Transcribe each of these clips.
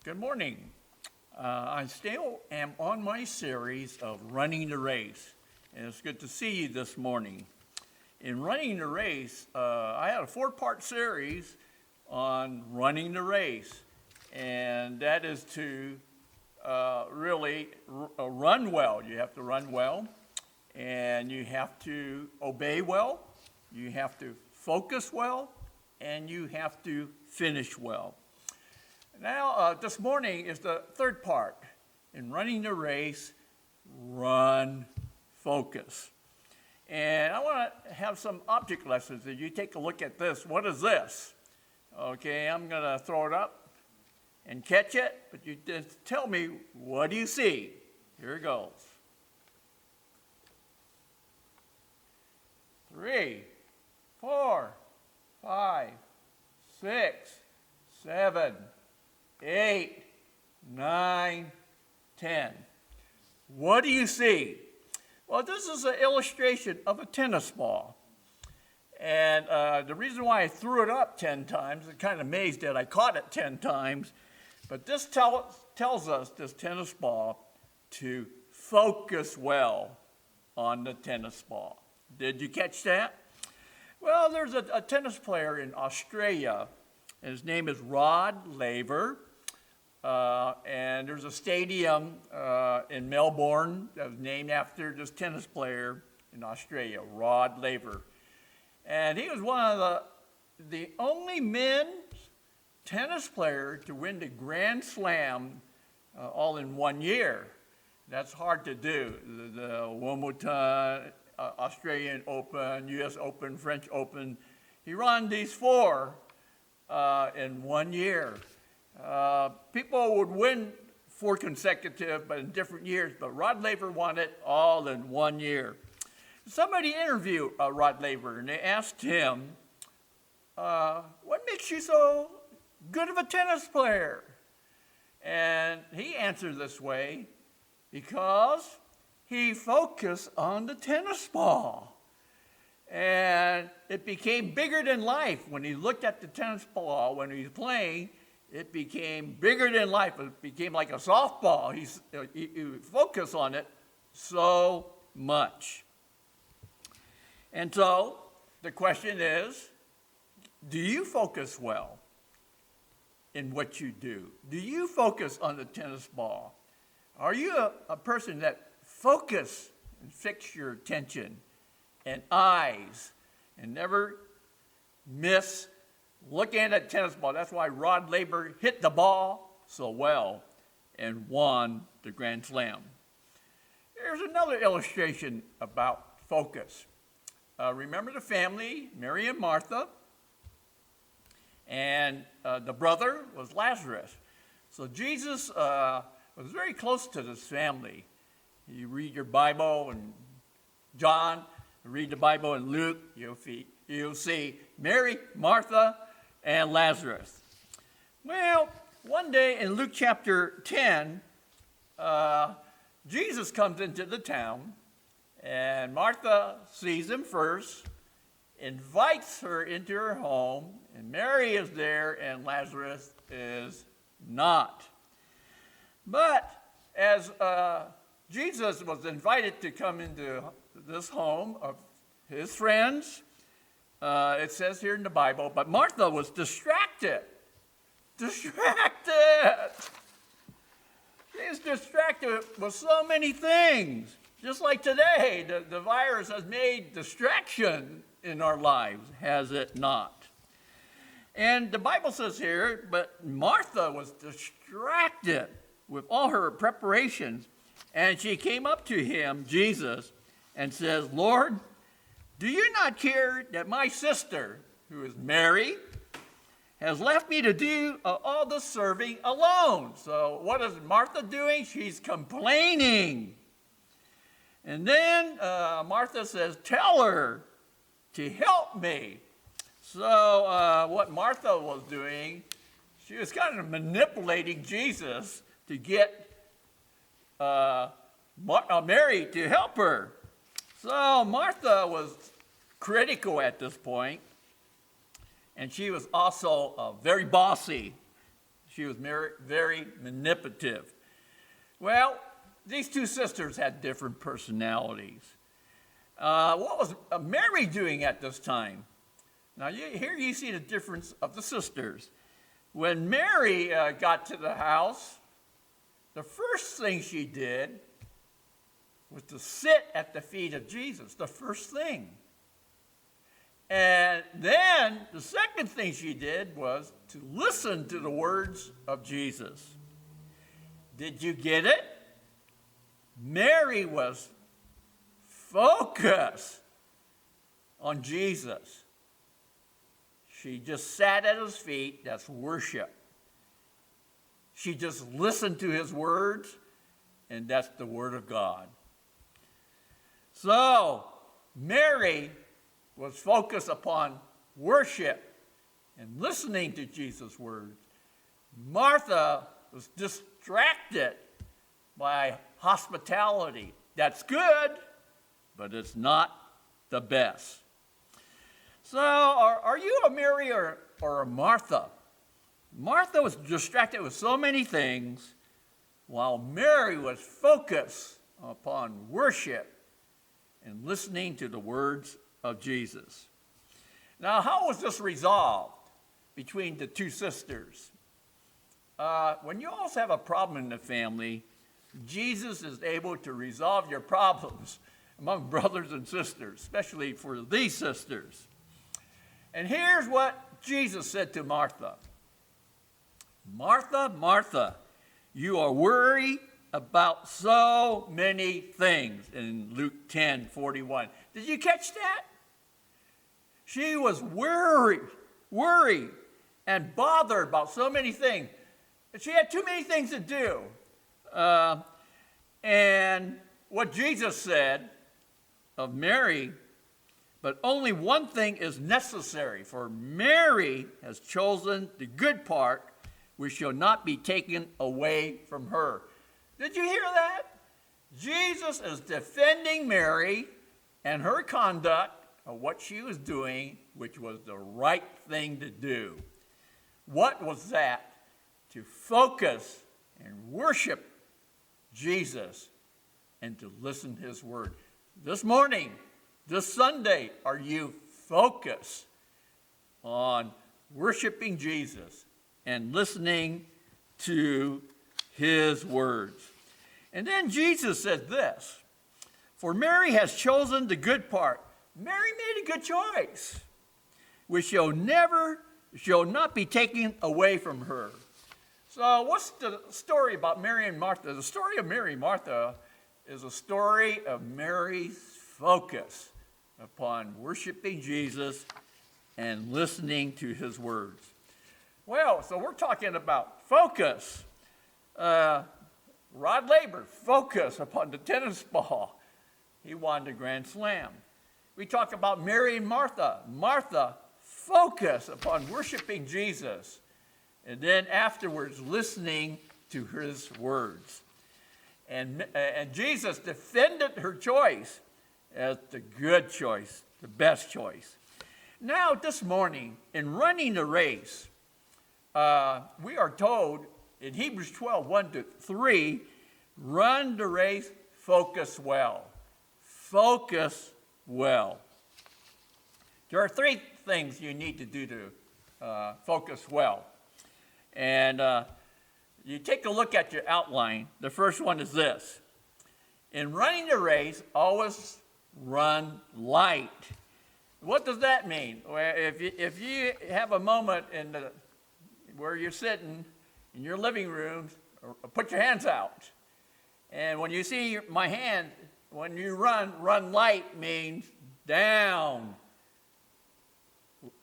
Good morning. I still am on my series of running the race, and it's good to see you this morning. In running the race, I had a 4-part series on running the race, and that is to really run well. You have to run well, and you have to obey well, you have to focus well, and you have to finish well. Now, this morning is the 3rd part. In running the race, run, focus. And I want to have some object lessons. As you take a look at this, what is this? Okay, I'm going to throw it up and catch it, but you just tell me, what do you see? Here it goes. 3, 4, 5, 6, 7, 8, 9, 10. What do you see? Well, this is an illustration of a tennis ball. And the reason why I threw it up 10 times, I'm kind of amazed that I caught it 10 times, but this tells us, this tennis ball, to focus well on the tennis ball. Did you catch that? Well, there's a tennis player in Australia, and his name is Rod Laver. And there's a stadium in Melbourne that was named after this tennis player in Australia, Rod Laver. And he was one of the only men's tennis player to win the Grand Slam all in 1 year. That's hard to do. The Wimbledon, Australian Open, U.S. Open, French Open. He won these 4 in 1 year. People would win 4 consecutive, but in different years, but Rod Laver won it all in 1 year. Somebody interviewed Rod Laver, and they asked him, what makes you so good of a tennis player? And he answered this way, because he focused on the tennis ball. And it became bigger than life. When he looked at the tennis ball, when he was playing, it became bigger than life. It became like a softball. He focused on it so much. And so the question is, do you focus well in what you do? Do you focus on the tennis ball? Are you a person that focus and fix your attention and eyes and never miss looking at that tennis ball? That's why Rod Laver hit the ball so well and won the Grand Slam. Here's another illustration about focus. Remember the family, Mary and Martha, and the brother was Lazarus. So Jesus was very close to this family. You read your Bible in John, read the Bible in Luke, you'll see Mary, Martha, and Lazarus. Well, one day in Luke chapter 10, Jesus comes into the town, and Martha sees him first, invites her into her home, and Mary is there, and Lazarus is not. But as Jesus was invited to come into this home of his friends, it says here in the Bible, but Martha was distracted. Distracted! She's distracted with so many things. Just like today, the virus has made distraction in our lives, has it not? And the Bible says here, but Martha was distracted with all her preparations, and she came up to him, Jesus, and says, Lord, do you not care that my sister, who is Mary, has left me to do all the serving alone? So what is Martha doing? She's complaining. And then Martha says, tell her to help me. So what Martha was doing, she was kind of manipulating Jesus to get Mary to help her. So Martha was critical at this point, and she was also very bossy. She was very manipulative. Well, these two sisters had different personalities. What was Mary doing at this time? Now, here you see the difference of the sisters. When Mary got to the house, the first thing she did was to sit at the feet of Jesus, the first thing. And then the second thing she did was to listen to the words of Jesus. Did you get it? Mary was focused on Jesus. She just sat at his feet. That's worship. She just listened to his words, and that's the word of God. So, Mary was focused upon worship and listening to Jesus' words. Martha was distracted by hospitality. That's good, but it's not the best. So, are you a Mary or a Martha? Martha was distracted with so many things, while Mary was focused upon worship and listening to the words of Jesus. Now, how was this resolved between the two sisters? When you also have a problem in the family, Jesus is able to resolve your problems among brothers and sisters, especially for these sisters. And here's what Jesus said to Martha. Martha, Martha, you are worried about so many things, in Luke 10:41. Did you catch that? She was worried and bothered about so many things. She had too many things to do. And what Jesus said of Mary, but only one thing is necessary, for Mary has chosen the good part, which shall not be taken away from her. Did you hear that? Jesus is defending Mary and her conduct of what she was doing, which was the right thing to do. What was that? To focus and worship Jesus and to listen to his word. This morning, this Sunday, are you focused on worshiping Jesus and listening to his words? And then Jesus said this, for Mary has chosen the good part. Mary made a good choice, which shall not be taken away from her. So what's the story about Mary and Martha? The story of Mary and Martha is a story of Mary's focus upon worshiping Jesus and listening to his words. Well, so we're talking about focus. Rod Laver, focus upon the tennis ball. He won the Grand Slam. We talk about Mary and Martha. Martha, focus upon worshiping Jesus. And then afterwards, listening to his words. And Jesus defended her choice as the good choice, the best choice. Now, this morning, in running the race, we are told in Hebrews 12, 1-3, run the race, focus well. Focus well. There are three things you need to do to focus well. And you take a look at your outline. The first one is this. In running the race, always run light. What does that mean? Well, if you have a moment where you're sitting in your living room, put your hands out. And when you see my hand, when you run light means down.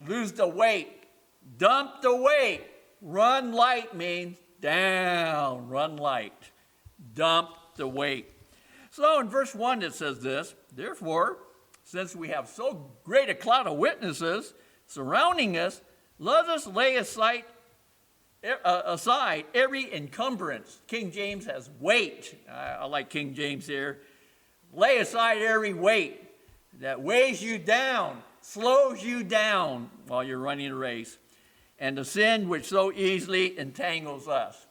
Lose the weight. Dump the weight. Run light means down. Run light. Dump the weight. So in verse 1 it says this, therefore, since we have so great a cloud of witnesses surrounding us, let us lay aside every encumbrance. King James has weight. I like King James here. Lay aside every weight that weighs you down, slows you down while you're running a race. and the sin which so easily entangles us.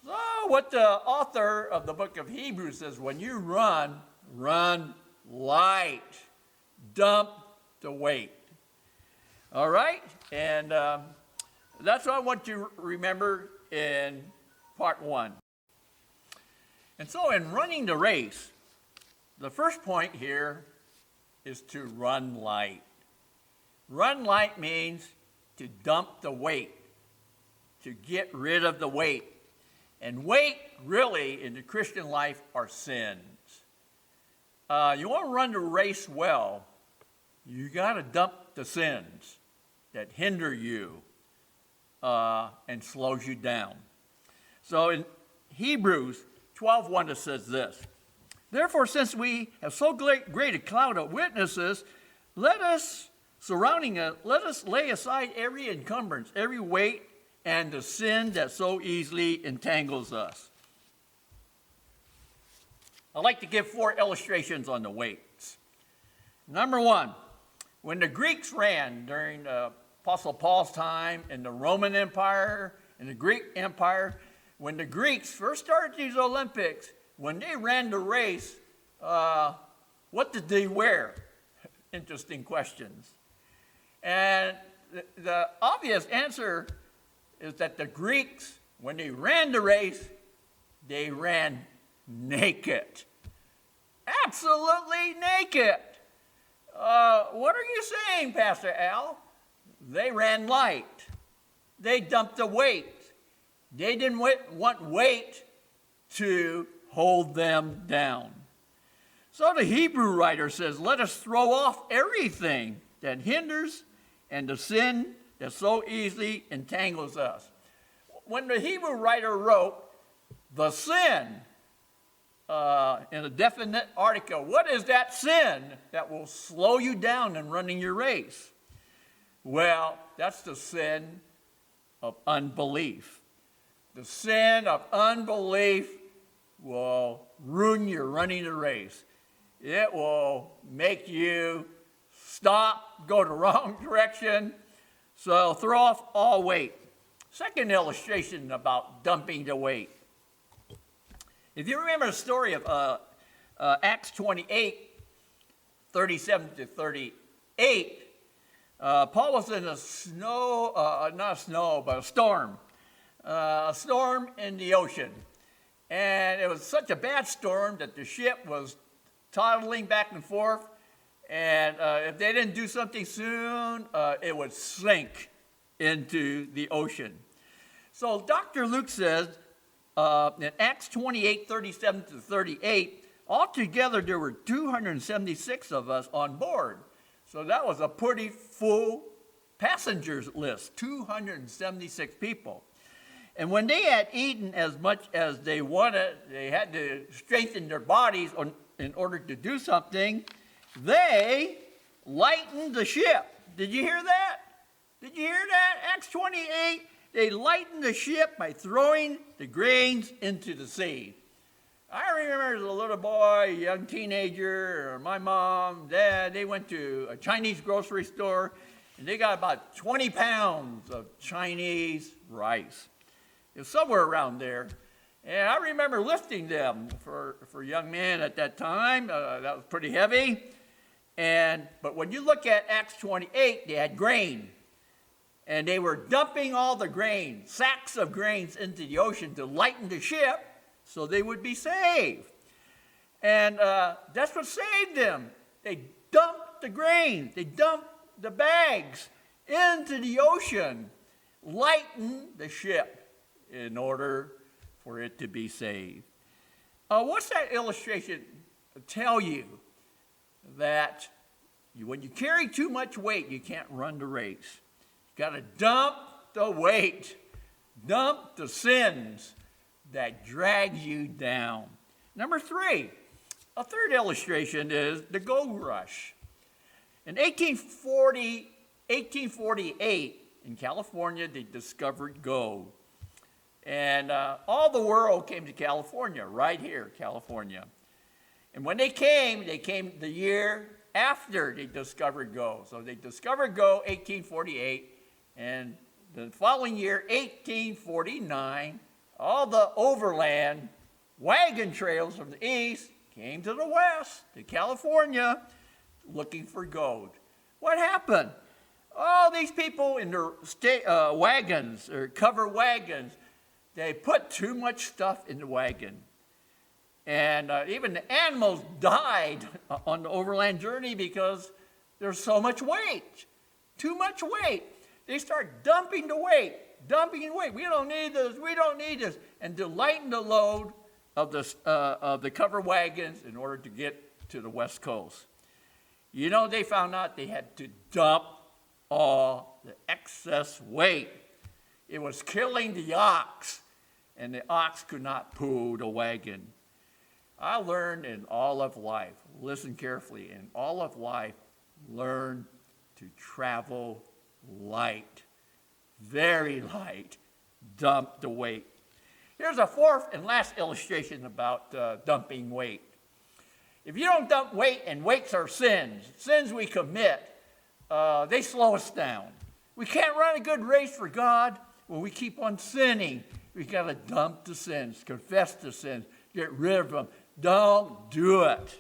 So what the author of the book of Hebrews says, when you run, run light. Dump the weight. All right? And that's what I want you to remember in part 1. And so in running the race, the first point here is to run light. Run light means to dump the weight, to get rid of the weight. And weight, really, in the Christian life, are sins. You want to run the race well, you got to dump the sins that hinder you and slows you down. So in Hebrews 12:1 it says this, therefore, since we have so great a cloud of witnesses, let us lay aside every encumbrance, every weight, and the sin that so easily entangles us. I'd like to give 4 illustrations on the weights. Number 1, when the Greeks ran during the Apostle Paul's time in the Roman Empire and the Greek Empire, when the Greeks first started these Olympics, when they ran the race, what did they wear? Interesting questions. And the obvious answer is that the Greeks, when they ran the race, they ran naked. Absolutely naked. What are you saying, Pastor Al? They ran light. They dumped the weight. They didn't want weight to hold them down. So the Hebrew writer says, let us throw off everything that hinders and the sin that so easily entangles us. When the Hebrew writer wrote the sin in a definite article, what is that sin that will slow you down in running your race? Well, that's the sin of unbelief. The sin of unbelief will ruin your running the race. It will make you stop, go the wrong direction. So throw off all weight. Second illustration about dumping the weight. If you remember the story of Acts 28, 37 to 38, Paul was in a storm. A storm in the ocean. And it was such a bad storm that the ship was toddling back and forth. And if they didn't do something soon, it would sink into the ocean. So Dr. Luke says in Acts 28, 37 to 38, altogether there were 276 of us on board. So that was a pretty full passengers list, 276 people. And when they had eaten as much as they wanted, they had to strengthen their bodies in order to do something. They lightened the ship. Did you hear that? Did you hear that? Acts 28, they lightened the ship by throwing the grains into the sea. I remember as a little boy, a young teenager, my mom, dad, they went to a Chinese grocery store, and they got about 20 pounds of Chinese rice. It was somewhere around there. And I remember lifting them for a young man at that time. That was pretty heavy. But when you look at Acts 28, they had grain. And they were dumping all the grain, sacks of grains into the ocean to lighten the ship so they would be saved. And that's what saved them. They dumped the grain. They dumped the bags into the ocean, lightened the ship in order for it to be saved. What's that illustration tell you? That when you carry too much weight, you can't run the race. You got to dump the weight, dump the sins that drag you down. Number 3, a third illustration is the gold rush. In 1848, in California, they discovered gold. And all the world came to California, right here, California. And when they came the year after they discovered gold. So they discovered gold 1848, and The following year, 1849, all the overland wagon trails from the east came to the west, to California, looking for gold. What happened? All these people in their wagons, or covered wagons, they put too much stuff in the wagon. And even the animals died on the overland journey because there's so much weight, too much weight. They start dumping the weight. We don't need this, and to lighten the load of the covered wagons in order to get to the West Coast. You know, they found out they had to dump all the excess weight. It was killing the ox, and the ox could not pull the wagon. I learned in all of life, listen carefully, in all of life, learn to travel light, very light, dump the weight. Here's a fourth and last illustration about dumping weight. If you don't dump weight, and weights are sins we commit, they slow us down. We can't run a good race for God when we keep on sinning. We got to dump the sins, confess the sins, get rid of them. Don't do it.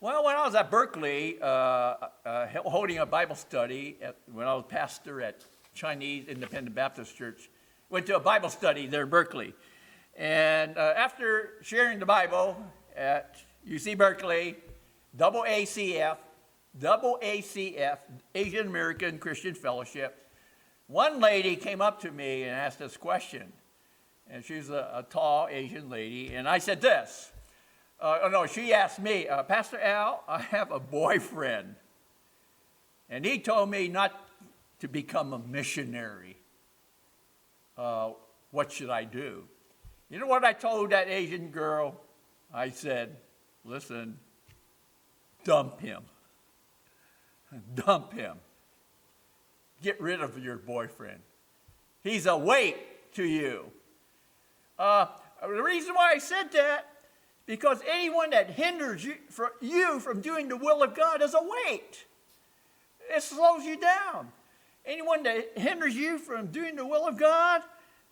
Well, when I was at Berkeley, holding a Bible study, when I was pastor at Chinese Independent Baptist Church, went to a Bible study there in Berkeley. And after sharing the Bible at UC Berkeley, AACF, Asian American Christian Fellowship, one lady came up to me and asked this question. And she's a tall Asian lady. And I said this. She asked me, Pastor Al, I have a boyfriend. And he told me not to become a missionary. What should I do? You know what I told that Asian girl? I said, listen, dump him. Dump him. Get rid of your boyfriend. He's a weight to you. The reason why I said that, because anyone that hinders you from doing the will of God is a weight. It slows you down. Anyone that hinders you from doing the will of God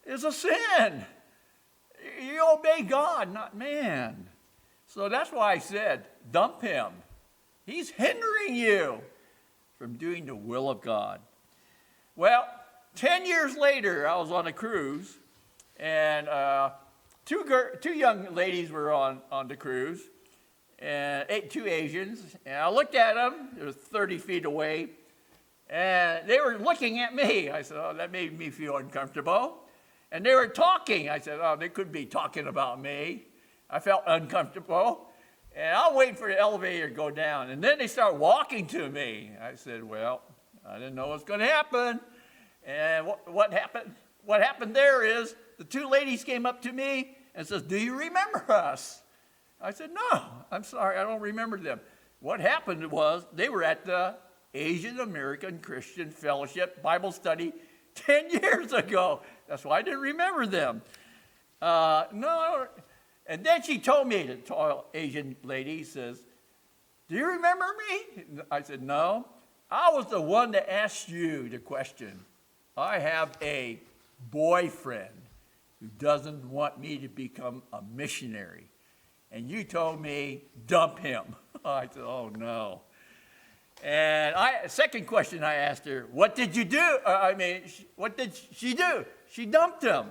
is a sin. You obey God, not man. So that's why I said, dump him. He's hindering you from doing the will of God. Well, 10 years later, I was on a cruise, and two young ladies were on the cruise, and two Asians, and I looked at them. They were 30 feet away, and they were looking at me. I said, oh, that made me feel uncomfortable. And they were talking. I said, oh, they could be talking about me. I felt uncomfortable, and I'll wait for the elevator to go down. And then they start walking to me. I said, well, I didn't know what was going to happen. And what happened? What happened there is the two ladies came up to me and says, do you remember us? I said, no, I'm sorry, I don't remember them. What happened was they were at the Asian American Christian Fellowship Bible study 10 years ago. That's why I didn't remember them. No. And then she told me, the tall Asian lady says, do you remember me? I said, no. I was the one that asked you the question. I have a boyfriend who doesn't want me to become a missionary. And you told me, dump him. I said, oh, no. And second question I asked her, what did you do? What did she do? She dumped him.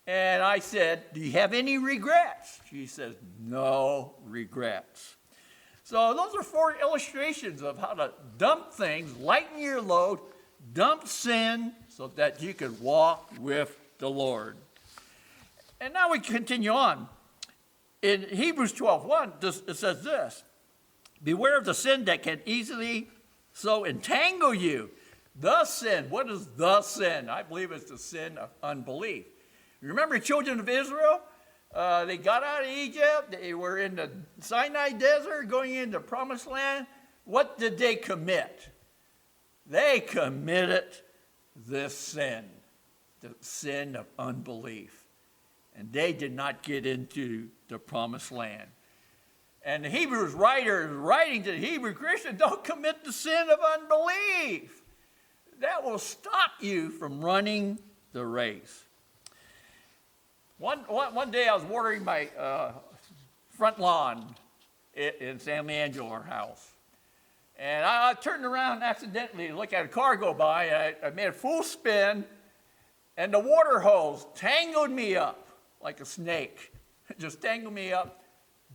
And I said, do you have any regrets? She says, no regrets. So those are 4 illustrations of how to dump things, lighten your load, dump sin so that you can walk with the Lord. And now we continue on. In Hebrews 12:1, it says this, beware of the sin that can easily so entangle you. The sin, what is the sin? I believe it's the sin of unbelief. Remember the children of Israel? They got out of Egypt. They were in the Sinai desert going into the promised land. What did they commit? They committed this sin, the sin of unbelief. And they did not get into the promised land. And the Hebrews writer is writing to the Hebrew Christians, don't commit the sin of unbelief. that will stop you from running the race. One day I was watering my front lawn in San Leandro, our house. And I turned around accidentally to look at a car go by. I made a full spin, and the water hose tangled me up like a snake. It just tangled me up.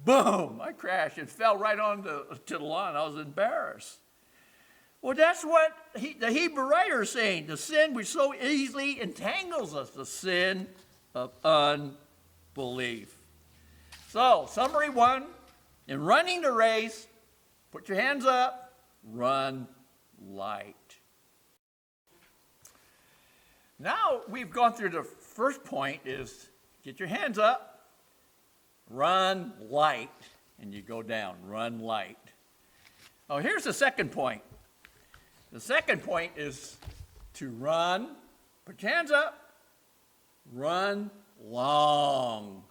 Boom! I crashed and fell right onto the lawn. I was embarrassed. Well, that's what the Hebrew writer is saying. The sin which so easily entangles us, the sin of unbelief. So, summary 1, in running the race, put your hands up, run light. Now we've gone through the first point is get your hands up, run light, and you go down, run light. Oh, here's the second point. The second point is to run, put your hands up, run long.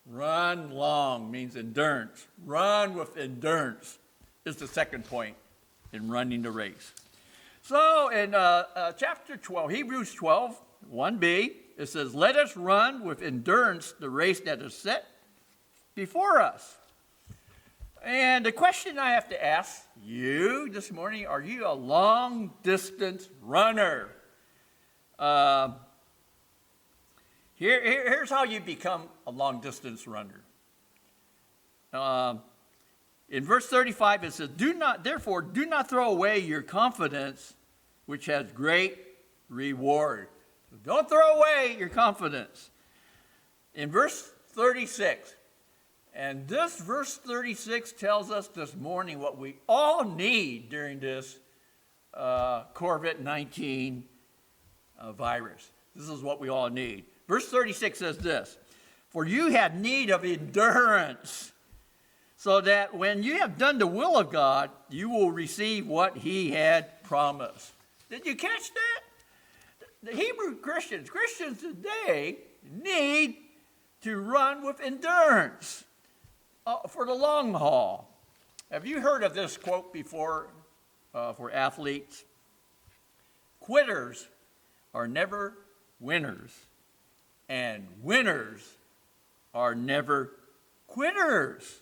Run long means endurance. Run with endurance is the second point in running the race. So in chapter 12, Hebrews 12, 1b, it says, let us run with endurance the race that is set before us. And the question I have to ask you this morning, are you a long-distance runner? Here's how you become a long-distance runner. In verse 35, it says, therefore, do not throw away your confidence, which has great reward. So don't throw away your confidence. In verse 36, and this verse 36 tells us this morning what we all need during this COVID-19 virus. This is what we all need. Verse 36 says this, for you have need of endurance, so that when you have done the will of God, you will receive what he had promised. Did you catch that? The Hebrew Christians today need to run with endurance for the long haul. Have you heard of this quote before for athletes? Quitters are never winners, and winners are never quitters.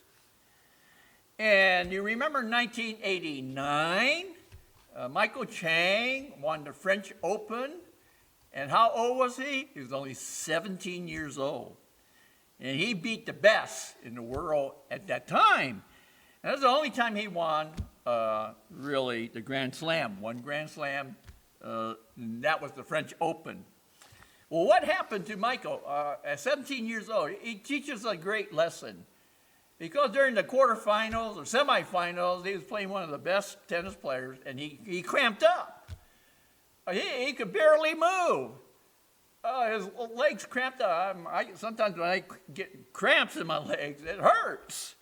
And you remember 1989, Michael Chang won the French Open. And how old was he? He was only 17 years old. And he beat the best in the world at that time. And that was the only time he won, really, the Grand Slam. One Grand Slam, and that was the French Open. Well, what happened to Michael at 17 years old? He teaches a great lesson. Because during the quarterfinals or semifinals, he was playing one of the best tennis players, and he cramped up. He could barely move. His legs cramped up. Sometimes when I get cramps in my legs, it hurts.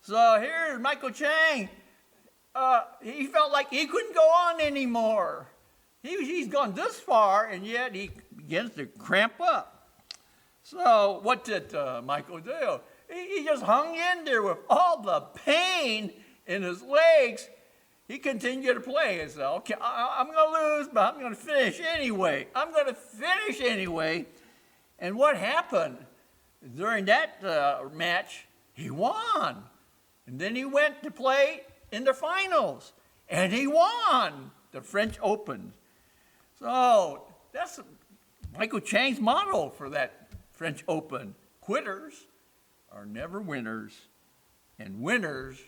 So here's Michael Chang. He felt like he couldn't go on anymore. He's gone this far, and yet he begins to cramp up. So what did Michael do? He just hung in there with all the pain in his legs. He continued to play. He said, okay, I'm going to lose, but I'm going to finish anyway. And what happened? During that match, he won. And then he went to play in the finals. And he won the French Open. So that's Michael Chang's motto for that French Open. Quitters are never winners, and winners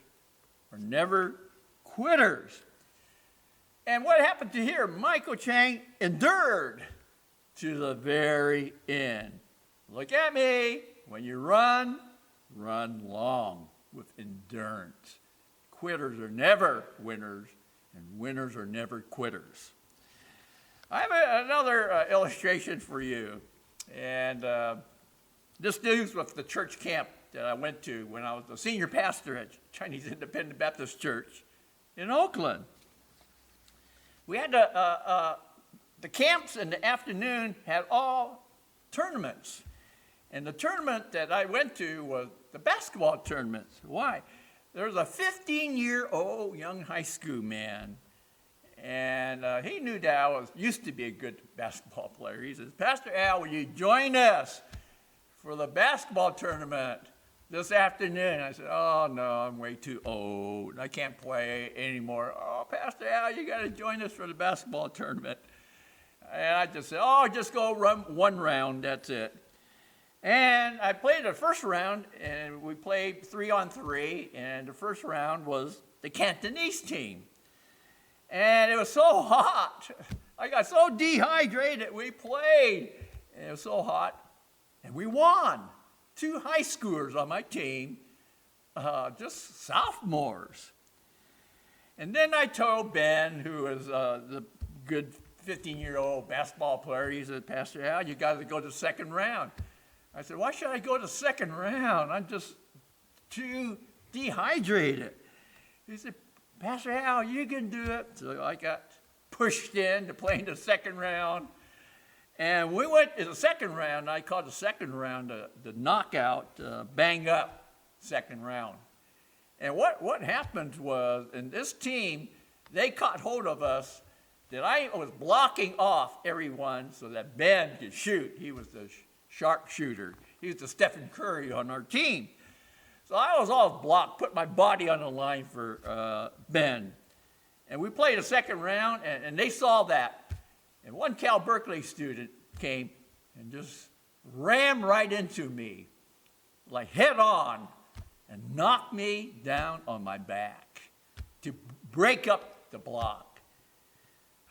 are never quitters. And what happened to here? Michael Chang endured to the very end. Look at me. When you run, run long with endurance. Quitters are never winners, and winners are never quitters. I have another illustration for you. And this deals with the church camp that I went to when I was the senior pastor at Chinese Independent Baptist Church in Oakland. We had the camps in the afternoon had all tournaments. And the tournament that I went to was the basketball tournaments. Why? There was a 15-year-old young high school man, And he knew that I used to be a good basketball player. He says, Pastor Al, will you join us for the basketball tournament this afternoon? I said, oh, no, I'm way too old. I can't play anymore. Oh, Pastor Al, you got to join us for the basketball tournament. And I just said, oh, just go run one round, that's it. And I played the first round, and we played 3-on-3, and the first round was the Cantonese team. And it was so hot. I got so dehydrated. We played, and it was so hot, and we won. 2 high schoolers on my team, just sophomores. And then I told Ben, who was the good 15-year-old basketball player, he said, Pastor Al, you got to go to the second round. I said, why should I go to the second round? I'm just too dehydrated. He said, Pastor Al, you can do it. So I got pushed in to play in the second round. And we went to the second round. I called the second round the knockout, bang-up second round. And what happened was, in this team, they caught hold of us that I was blocking off everyone so that Ben could shoot. He was the sharpshooter. He was the Stephen Curry on our team. So I was all blocked, put my body on the line for Ben. And we played a second round, and they saw that. And one Cal Berkeley student came and just rammed right into me, like head on, and knocked me down on my back to break up the block.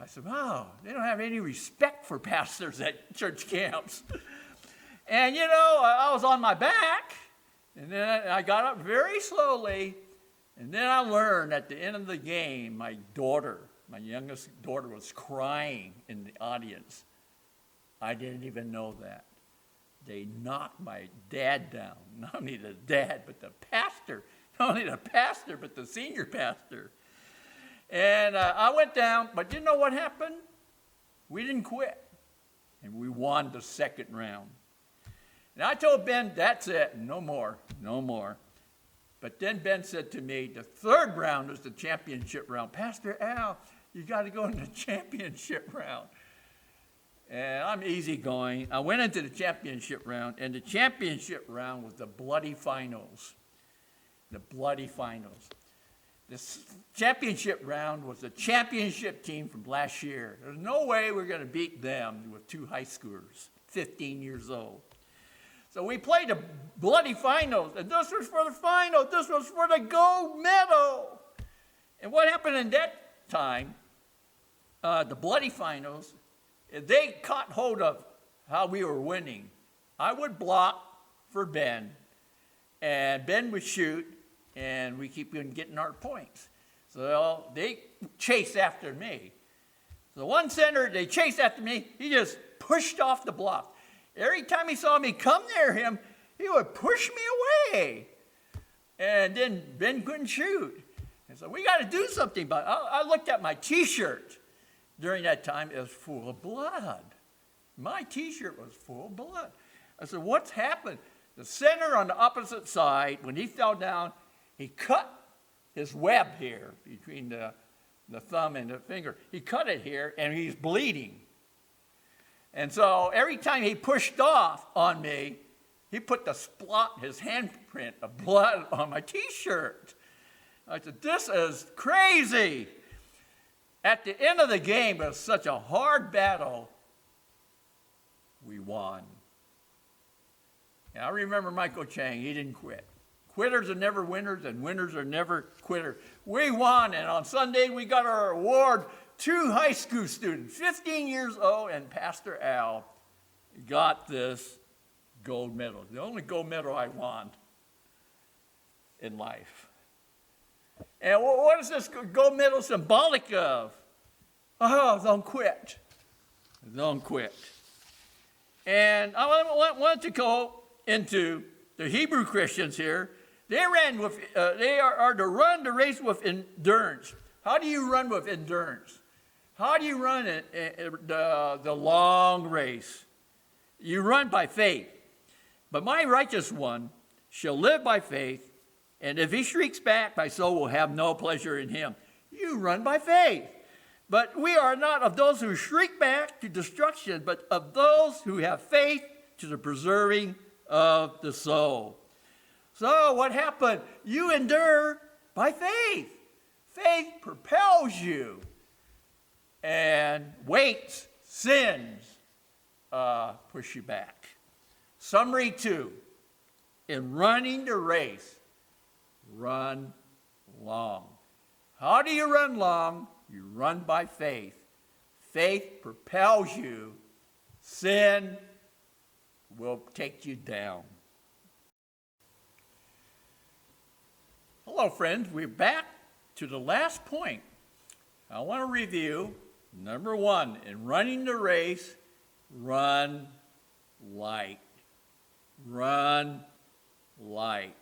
I said, wow, they don't have any respect for pastors at church camps. And, you know, I was on my back, and then I got up very slowly, and then I learned at the end of the game, my youngest daughter was crying in the audience. I didn't even know that. They knocked my dad down, not only the dad, but the pastor, not only the pastor, but the senior pastor. And I went down, but you know what happened? We didn't quit, and we won the second round. And I told Ben, that's it, no more, no more. But then Ben said to me, the third round was the championship round. Pastor Al, you got to go in the championship round. And I'm easygoing. I went into the championship round, and the championship round was the bloody finals. The bloody finals. This championship round was the championship team from last year. There's no way we're going to beat them with 2 high schoolers, 15 years old. So we played the bloody finals, and this was for the final. This was for the gold medal. And what happened in that time, the bloody finals, they caught hold of how we were winning. I would block for Ben, and Ben would shoot, and we keep on getting our points. So they chased after me. So one center, they chased after me. He just pushed off the block. Every time he saw me come near him, he would push me away. And then Ben couldn't shoot. And so we got to do something about it. I looked at my T-shirt during that time. It was full of blood. My T-shirt was full of blood. I said, what's happened? The center on the opposite side, when he fell down, he cut his web here between the thumb and the finger. He cut it here, and he's bleeding. And so every time he pushed off on me, he put the spot, his handprint of blood on my T-shirt. I said, this is crazy. At the end of the game, it was such a hard battle, we won. And I remember Michael Chang, he didn't quit. Quitters are never winners, and winners are never quitters. We won, and on Sunday we got our award. 2 high school students, 15 years old, and Pastor Al got this gold medal. The only gold medal I won in life. And what is this gold medal symbolic of? Oh, don't quit. Don't quit. And I want to go into the Hebrew Christians here. They are to run the race with endurance. How do you run with endurance? How do you run the long race? You run by faith. But my righteous one shall live by faith, and if he shrieks back, my soul will have no pleasure in him. You run by faith. But we are not of those who shrink back to destruction, but of those who have faith to the preserving of the soul. So what happened? You endure by faith. Faith propels you. And weights, sins, push you back. Summary 2. In running the race, run long. How do you run long? You run by faith. Faith propels you. Sin will take you down. Hello, friends. We're back to the last point. I want to review. Number 1, in running the race, run light. Run light.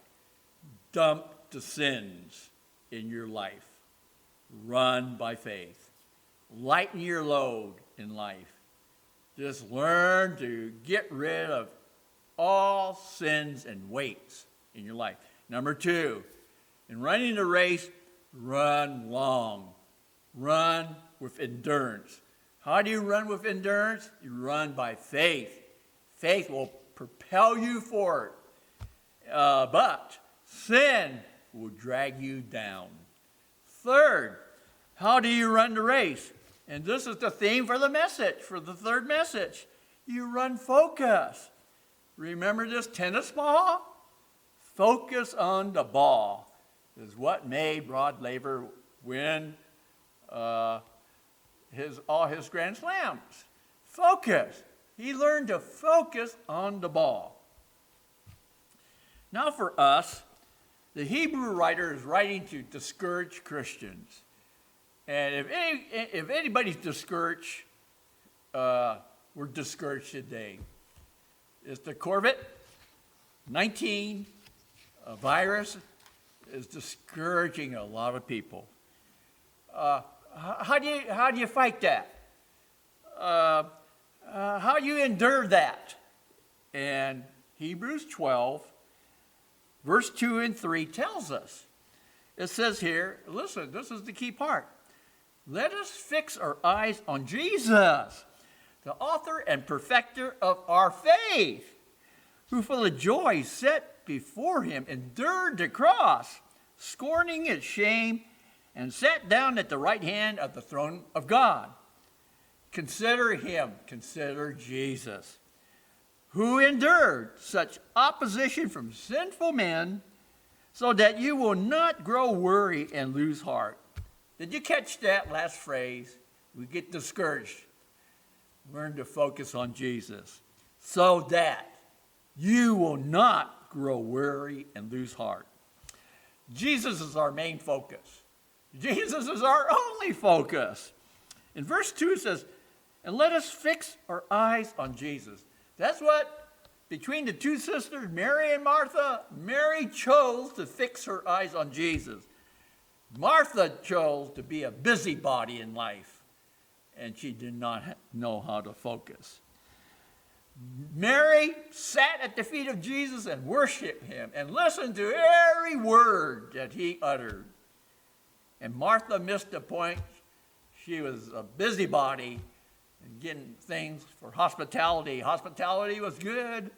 Dump the sins in your life. Run by faith. Lighten your load in life. Just learn to get rid of all sins and weights in your life. Number 2, in running the race, run long. Run with endurance. How do you run with endurance? You run by faith. Faith will propel you forward. But sin will drag you down. Third, how do you run the race? And this is the theme for the message, for the third message. You run focused. Remember this tennis ball? Focus on the ball is what made Rod Laver win all his Grand Slams. Focus. He learned to focus on the ball. Now for us, the Hebrew writer is writing to discourage Christians. And if anybody's discouraged, we're discouraged today. It's the COVID-19 virus is discouraging a lot of people. How do you fight that? How do you endure that? And Hebrews 12, verse 2 and 3 tells us. It says here, listen, this is the key part. Let us fix our eyes on Jesus, the author and perfecter of our faith, who for the joy set before him endured the cross, scorning its shame, and sat down at the right hand of the throne of God. Consider him, consider Jesus, who endured such opposition from sinful men, so that you will not grow weary and lose heart. Did you catch that last phrase? We get discouraged. Learn to focus on Jesus, so that you will not grow weary and lose heart. Jesus is our main focus. Jesus is our only focus. In verse 2 it says, and let us fix our eyes on Jesus. That's what, between the two sisters, Mary and Martha, Mary chose to fix her eyes on Jesus. Martha chose to be a busybody in life, and she did not know how to focus. Mary sat at the feet of Jesus and worshiped him and listened to every word that he uttered. And Martha missed the point. She was a busybody and getting things for hospitality. Hospitality was good,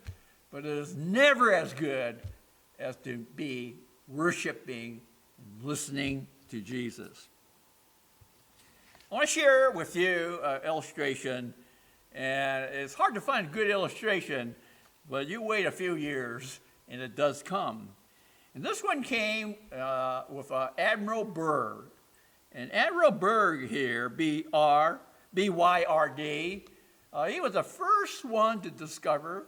but it is never as good as to be worshiping and listening to Jesus. I want to share with you an illustration, and it's hard to find a good illustration, but you wait a few years and it does come. And this one came with Admiral Byrd. And Admiral Byrd here, B-Y-R-D, he was the first one to discover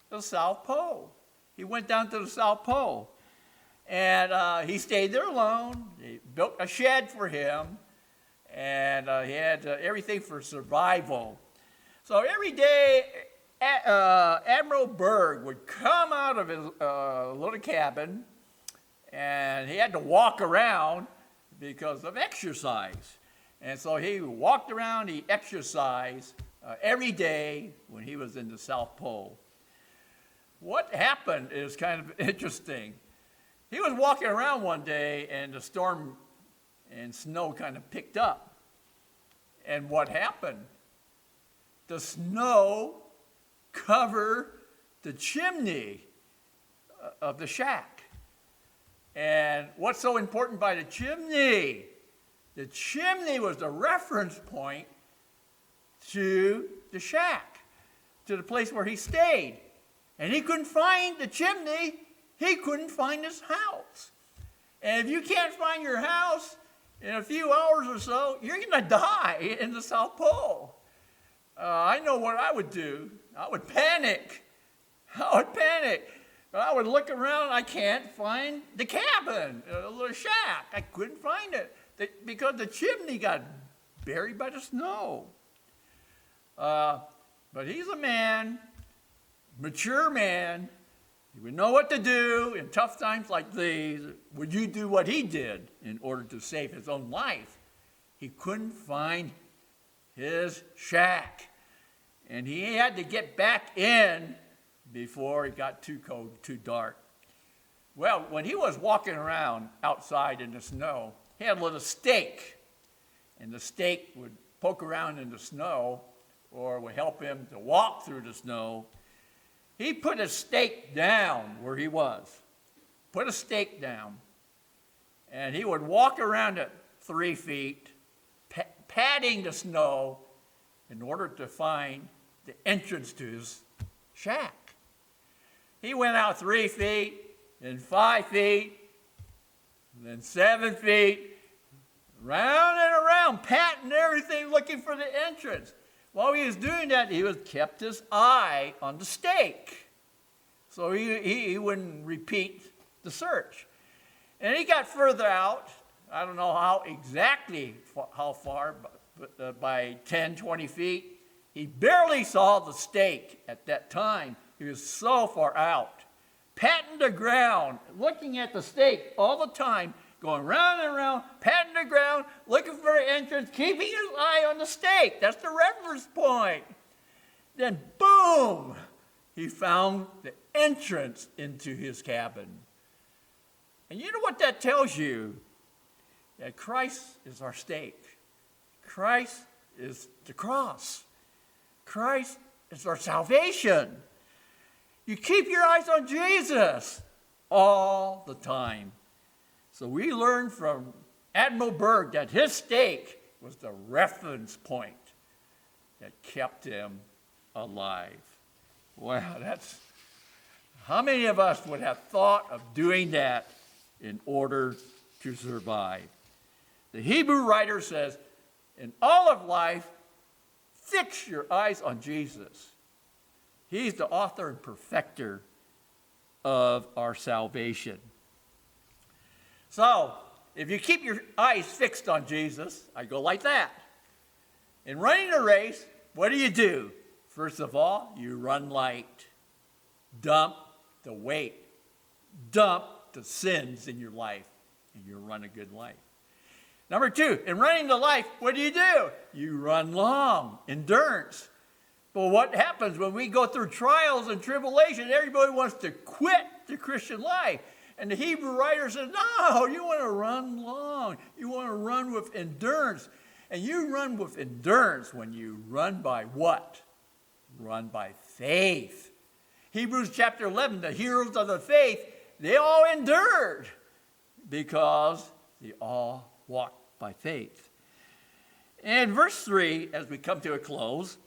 the South Pole. He went down to the South Pole. And he stayed there alone. They built a shed for him. And he had everything for survival. So every day, Admiral Byrd would come out of his little cabin, and he had to walk around because of exercise. And so he walked around, he exercised every day when he was in the South Pole. What happened is kind of interesting. He was walking around one day, and the storm and snow kind of picked up. And what happened? The snow covered the chimney of the shack. And what's so important by the chimney? The chimney was the reference point to the shack, to the place where he stayed. And he couldn't find the chimney. He couldn't find his house. And if you can't find your house in a few hours or so, you're going to die in the South Pole. I know what I would do. I would panic. But I would look around. I can't find the cabin, the shack. I couldn't find it because the chimney got buried by the snow. But he's a man, mature man. He would know what to do in tough times like these. Would you do what he did in order to save his own life? He couldn't find his shack. And he had to get back in before it got too cold, too dark. Well, when he was walking around outside in the snow, he had a little stake. And the stake would poke around in the snow or would help him to walk through the snow. He put a stake down where he was. Put a stake down. And he would walk around it 3 feet, patting the snow in order to find the entrance to his shack. He went out 3 feet, then 5 feet, then 7 feet, round and around, patting everything, looking for the entrance. While he was doing that, he kept his eye on the stake, so he wouldn't repeat the search. And he got further out. I don't know how far, but by 10, 20 feet. He barely saw the stake at that time. He was so far out, patting the ground, looking at the stake all the time, going round and around, patting the ground, looking for an entrance, keeping his eye on the stake. That's the reference point. Then, boom, he found the entrance into his cabin. And you know what that tells you? That Christ is our stake. Christ is the cross. Christ is our salvation. You keep your eyes on Jesus all the time. So we learned from Admiral Byrd that his stake was the reference point that kept him alive. Wow, how many of us would have thought of doing that in order to survive? The Hebrew writer says, in all of life, fix your eyes on Jesus. He's the author and perfecter of our salvation. So, if you keep your eyes fixed on Jesus, I go like that. In running a race, what do? First of all, you run light. Dump the weight. Dump the sins in your life, and you'll run a good life. Number 2, in running the life, what do? You run long, endurance. But what happens when we go through trials and tribulations? Everybody wants to quit the Christian life. And the Hebrew writer says, no, you want to run long. You want to run with endurance. And you run with endurance when you run by what? Run by faith. Hebrews chapter 11, the heroes of the faith, they all endured because they all walked by faith. And verse 3, as we come to a close,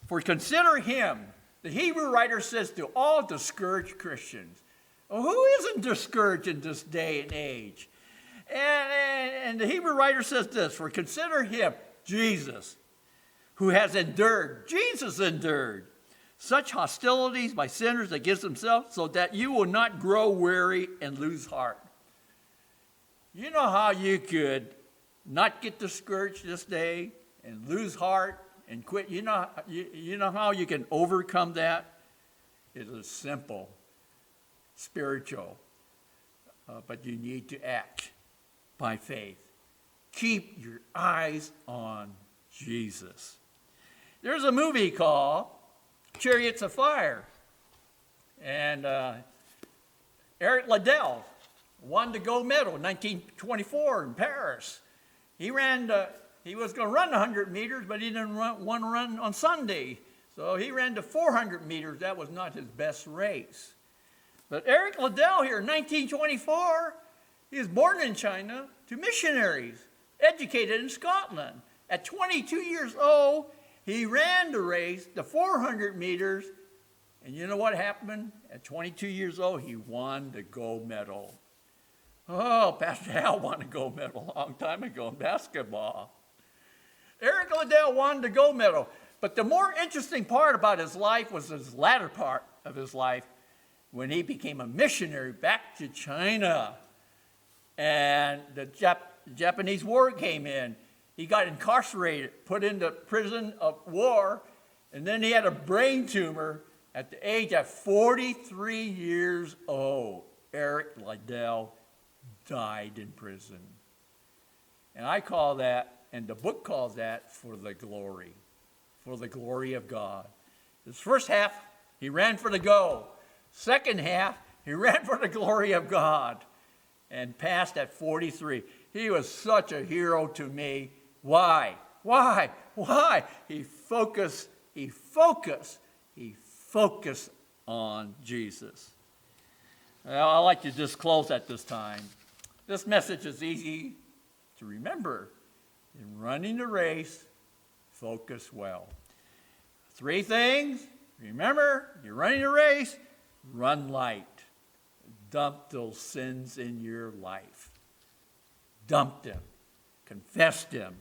for consider him, the Hebrew writer says to all discouraged Christians. Well, who isn't discouraged in this day and age? And the Hebrew writer says this, for consider him, Jesus, who has endured, Jesus endured, such hostilities by sinners against himself, so that you will not grow weary and lose heart. You know how you could not get discouraged this day and lose heart and quit? You know how you can overcome that? It is simple, spiritual, but you need to act by faith. Keep your eyes on Jesus. There's a movie called Chariots of Fire, and Eric Liddell won the gold medal in 1924 in Paris. He he was going to run 100 meters, but he didn't want to run on Sunday. So he ran to 400 meters. That was not his best race. But Eric Liddell here in 1924, he was born in China to missionaries, educated in Scotland. At 22 years old, he ran the race, the 400 meters, and you know what happened? At 22 years old, he won the gold medal. Oh, Pastor Hal won a gold medal a long time ago in basketball. Eric Liddell won the gold medal. But the more interesting part about his life was his latter part of his life, when he became a missionary back to China. And the Japanese war came in. He got incarcerated, put into prison of war, and then he had a brain tumor at the age of 43 years old. Eric Liddell died in prison. And I call that, and the book calls that, for the glory of God. His first half, he ran for the gold. Second half, he ran for the glory of God and passed at 43. He was such a hero to me. Why? He focused on Jesus. Well, I'd like to just close at this time. This message is easy to remember. In running the race, focus well. 3 things. Remember, you're running a race, run light. Dump those sins in your life. Dump them. Confess them.